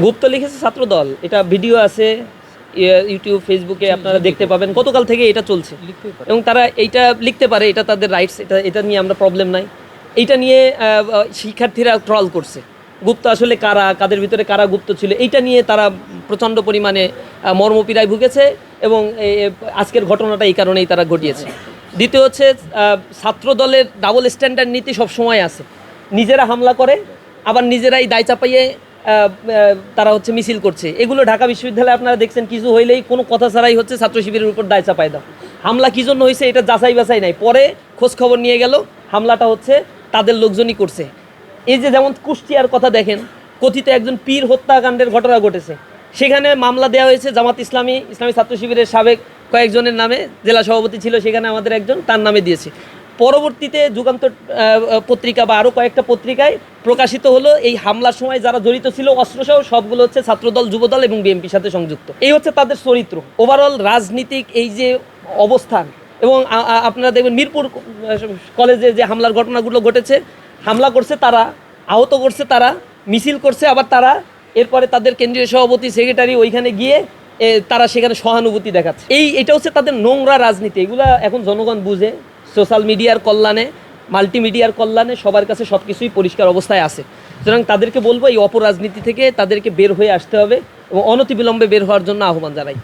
গুপ্ত লিখেছে ছাত্রদল, এটা ভিডিও আছে ইউটিউব ফেসবুকে আপনারা দেখতে পাবেন। গতকাল থেকে এটা চলছে এবং তারা এইটা লিখতে পারে, এটা তাদের রাইটস, এটা নিয়ে আমরা প্রবলেম নাই। এইটা নিয়ে শিক্ষার্থীরা ট্রল করছে গুপ্ত আসলে কারা, কাদের ভিতরে কারা গুপ্ত ছিল, এইটা নিয়ে তারা প্রচণ্ড পরিমাণে মর্মপীড়ায় ভুগেছে এবং আজকের ঘটনাটা এই কারণেই তারা ঘটিয়েছে। দ্বিতীয় হচ্ছে ছাত্র দলের ডাবল স্ট্যান্ডার্ড নীতি সবসময় আছে, নিজেরা হামলা করে আবার নিজেরাই দায় চাপাইয়ে তারা হচ্ছে মিছিল করছে। এগুলো ঢাকা বিশ্ববিদ্যালয়ে আপনারা দেখছেন, কিছু হইলেই কোনো কথা ছাড়াই হচ্ছে ছাত্র শিবিরের উপর দায় চাপাই দাও। হামলা কী জন্য হয়েছে এটা যাচাই বাছাই নাই, পরে খোঁজ খবর নিয়ে গেল হামলাটা হচ্ছে তাদের লোকজনই করছে। এই যে যেমন কুষ্টিয়ার কথা দেখেন, কথিত একজন পীর হত্যাকাণ্ডের ঘটনা ঘটেছে, সেখানে মামলা দেওয়া হয়েছে জামাত ইসলামী ছাত্র শিবিরের সাবেক কয়েকজনের নামে, জেলা সভাপতি ছিল সেখানে আমাদের একজন, তার নামে দিয়েছে। পরবর্তীতে যুগান্তর পত্রিকা বা আরও কয়েকটা পত্রিকায় প্রকাশিত হলো এই হামলার সময় যারা জড়িত ছিল অস্ত্রসহ সবগুলো হচ্ছে ছাত্রদল, যুবদল এবং বিএনপির সাথে সংযুক্ত। এই হচ্ছে তাদের চরিত্র। ওভারঅল রাজনীতিক এই যে অবস্থান, এবং আপনারা দেখবেন মিরপুর কলেজে যে হামলার ঘটনাগুলো ঘটেছে, হামলা করছে তারা, আহত করছে তারা, মিছিল করছে আবার তারা, এরপরে তাদের কেন্দ্রীয় সভাপতি সেক্রেটারি ওইখানে গিয়ে তারা সেখানে সহানুভূতি দেখাচ্ছে। এটা হচ্ছে তাদের নোংরা রাজনীতি। এগুলা এখন জনগণ বুঝে, সোশ্যাল মিডিয়ার কল্যাণে, মাল্টিমিডিয়ার কল্যাণে সবার কাছে সব কিছুই পরিষ্কার অবস্থায় আছে। সুতরাং তাদেরকে বলবো এই অপরাজনীতি থেকে তাদেরকে বের হয়ে আসতে হবে এবং অনতিবিলম্বে বের হওয়ার জন্য আহ্বান জানাই।